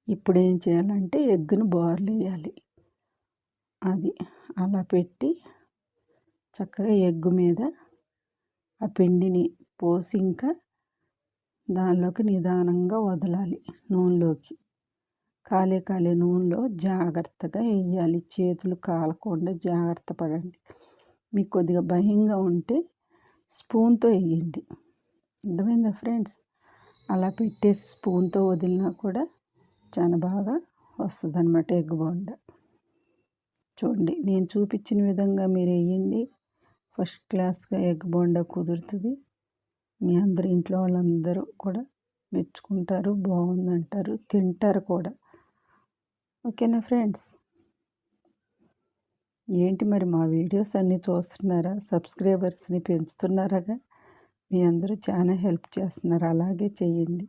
ఇప్పుడు ఏం చేయాలంటే ఎగ్గును వేయాలి. అది అలా పెట్టి చక్కగా ఎగ్గు మీద ఆ పిండిని పోసి ఇంకా దానిలోకి నిదానంగా వదలాలి. నూనెలోకి కాలే నూనెలో జాగ్రత్తగా వేయాలి. చేతులు కాలకుండా జాగ్రత్త పడండి. మీకు కొద్దిగా భయంగా ఉంటే స్పూన్తో వేయండి. అర్థమైందా ఫ్రెండ్స్? అలా పెట్టేసి స్పూన్తో వదిలినా కూడా చాలా బాగా వస్తుంది అన్నమాట ఎగ్ బోండా. చూడండి, నేను చూపించిన విధంగా మీరు వేయండి. ఫస్ట్ క్లాస్గా ఎగ్ బోండా కుదురుతుంది. మీ అందరి ఇంట్లో వాళ్ళందరూ కూడా మెచ్చుకుంటారు, బాగుందంటారు, తింటారు కూడా. ఓకేనా ఫ్రెండ్స్? ఏంటి మరి మా వీడియోస్ అన్నీ చూస్తున్నారా? సబ్స్క్రైబర్స్ని పెంచుతున్నారాగా? మీ అందరూ చాలా హెల్ప్ చేస్తున్నారు. అలాగే చేయండి.